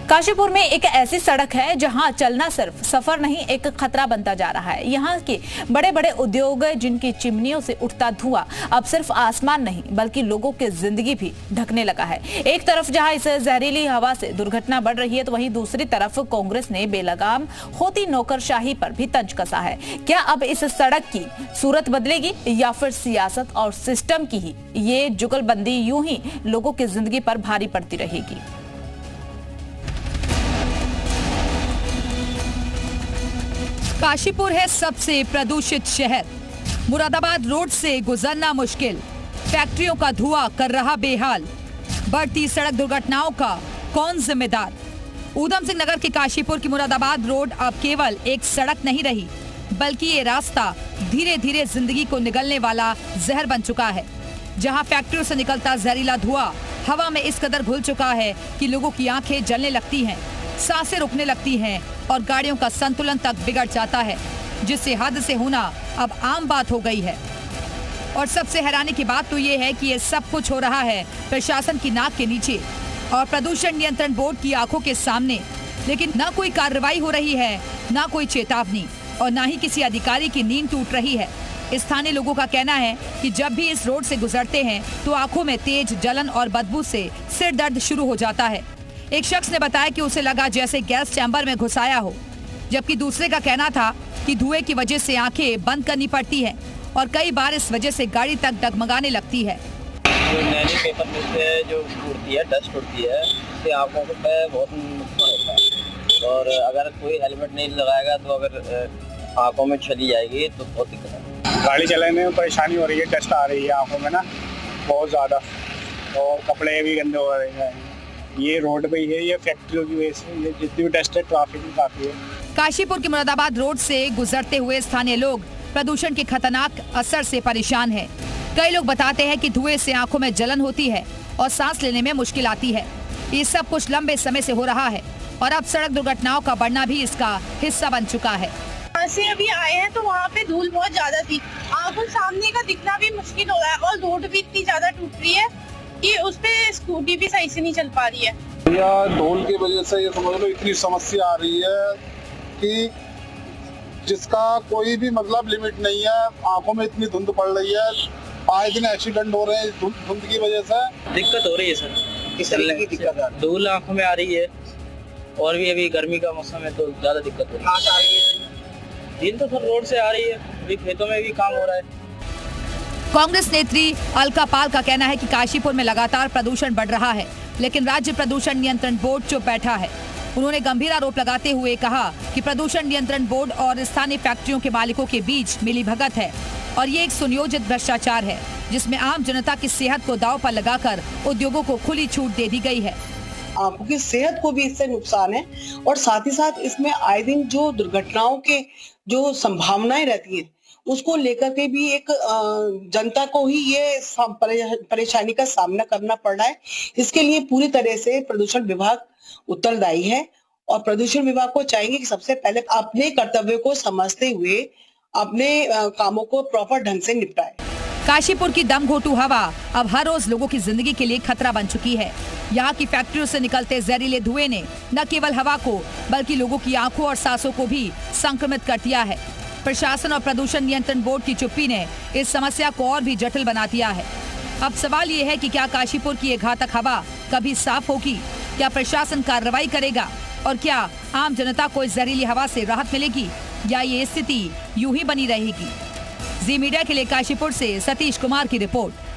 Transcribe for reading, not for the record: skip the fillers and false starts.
काशीपुर में एक ऐसी सड़क है जहां चलना सिर्फ सफर नहीं एक खतरा बनता जा रहा है। यहां के बड़े बड़े उद्योग जिनकी चिमनियों से उठता धुआं अब सिर्फ आसमान नहीं बल्कि लोगों की जिंदगी भी ढकने लगा है। एक तरफ जहां इस जहरीली हवा से दुर्घटना बढ़ रही है तो वहीं दूसरी तरफ कांग्रेस ने बेलगाम होती नौकरशाही पर भी तंज कसा है। क्या अब इस सड़क की सूरत बदलेगी या फिर सियासत और सिस्टम की ही ये जुगलबंदी यूं ही लोगों की जिंदगी पर भारी पड़ती रहेगी? काशीपुर है सबसे प्रदूषित शहर। मुरादाबाद रोड से गुजरना मुश्किल, फैक्ट्रियों का धुआं कर रहा बेहाल। बढ़ती सड़क दुर्घटनाओं का कौन जिम्मेदार? ऊधम सिंह नगर के काशीपुर की मुरादाबाद रोड अब केवल एक सड़क नहीं रही बल्कि ये रास्ता धीरे धीरे जिंदगी को निगलने वाला जहर बन चुका है। जहां फैक्ट्रियों से निकलता जहरीला धुआं हवा में इस कदर घुल चुका है कि लोगों की आंखें जलने लगती हैं, सांसें रुकने लगती हैं और गाड़ियों का संतुलन तक बिगड़ जाता है, जिससे हादसे होना अब आम बात हो गई है। और सबसे हैरानी की बात तो ये है कि ये सब कुछ हो रहा है प्रशासन की नाक के नीचे और प्रदूषण नियंत्रण बोर्ड की आंखों के सामने। लेकिन ना कोई कार्रवाई हो रही है, ना कोई चेतावनी और ना ही किसी अधिकारी की नींद टूट रही है। स्थानीय लोगों का कहना है कि जब भी इस रोड से गुजरते हैं तो आंखों में तेज जलन और बदबू से सिर दर्द शुरू हो जाता है। एक शख्स ने बताया कि उसे लगा जैसे गैस चैम्बर में घुसाया हो, जबकि दूसरे का कहना था कि धुएं की वजह से आंखें बंद करनी पड़ती हैं और कई बार इस वजह से गाड़ी तक डगमगाने लगती है। जो नैनी पेपर मिलते हैं, जो उड़ती है, डस्ट उड़ती है, उससे आंखों पे बहुत नुकसान होता है। और अगर कोई हेलमेट नहीं लगाएगा तो अगर आंखों में चली जाएगी तो बहुत दिक्कत है। गाड़ी चलाने में परेशानी हो रही है, डस्ट आ रही है आंखों में ना बहुत ज़्यादा, और कपड़े भी गंदे हो रहे हैं। ये रोड पे ही है, ये फैक्ट्रियों की वजह से ये जितनी भी डस्ट है, ट्रैफिक भी काफी है। काशीपुर के मुरादाबाद रोड से गुजरते हुए स्थानीय लोग प्रदूषण के खतरनाक असर से परेशान हैं। कई लोग बताते हैं कि धुएं से आंखों में जलन होती है और सांस लेने में मुश्किल आती है। ये सब कुछ लंबे समय से हो रहा है और अब सड़क दुर्घटनाओं का बढ़ना भी इसका हिस्सा बन चुका है। से अभी आए हैं तो वहाँ पे धूल बहुत ज्यादा थी, आंखों सामने का दिखना भी मुश्किल हो रहा है और रोड भी इतनी ज्यादा टूट रही है कि उस पे स्कूटी भी सही से नहीं चल पा रही है। या धूल की वजह से ये समझ लो इतनी समस्या आ रही है कि जिसका कोई भी मतलब लिमिट नहीं है। आंखों में इतनी धुंध पड़ रही है, आए दिन एक्सीडेंट हो रहे हैं धुंध की वजह से। दिक्कत हो रही है सर, किस तरह की दिक्कत है? धूल आंखों में आ रही है और भी अभी गर्मी का मौसम है तो ज्यादा दिक्कत हो रही है। दिन तो सर रोड से आ रही है, अभी खेतों में भी काम हो रहा है। कांग्रेस नेत्री अलका पाल का कहना है कि काशीपुर में लगातार प्रदूषण बढ़ रहा है, लेकिन राज्य प्रदूषण नियंत्रण बोर्ड चुप बैठा है। उन्होंने गंभीर आरोप लगाते हुए कहा कि प्रदूषण नियंत्रण बोर्ड और स्थानीय फैक्ट्रियों के मालिकों के बीच मिलीभगत है और ये एक सुनियोजित भ्रष्टाचार है जिसमें आम जनता की सेहत को दांव पर लगाकर उद्योगों को खुली छूट दे दी गई है। आंखों की सेहत को भी इससे नुकसान है और साथ ही साथ इसमें आए दिन जो दुर्घटनाओं के जो संभावनाएं रहती है उसको लेकर के भी एक जनता को ही ये परेशानी का सामना करना पड़ रहा है। इसके लिए पूरी तरह से प्रदूषण विभाग उत्तरदायी है और प्रदूषण विभाग को चाहिए कि सबसे पहले अपने कर्तव्य को समझते हुए अपने कामों को प्रॉपर ढंग से निपटाए। काशीपुर की दम घोटू हवा अब हर रोज लोगों की जिंदगी के लिए खतरा बन चुकी है। यहाँ की फैक्ट्रियों से निकलते जहरीले धुएं ने न केवल हवा को बल्कि लोगों की आंखों और सांसों को भी संक्रमित कर दिया है। प्रशासन और प्रदूषण नियंत्रण बोर्ड की चुप्पी ने इस समस्या को और भी जटिल बना दिया है। अब सवाल ये है कि क्या काशीपुर की ये घातक हवा कभी साफ होगी? क्या प्रशासन कार्रवाई करेगा? और क्या आम जनता को इस जहरीली हवा से राहत मिलेगी या ये स्थिति यूं ही बनी रहेगी? जी मीडिया के लिए काशीपुर से सतीश कुमार की रिपोर्ट।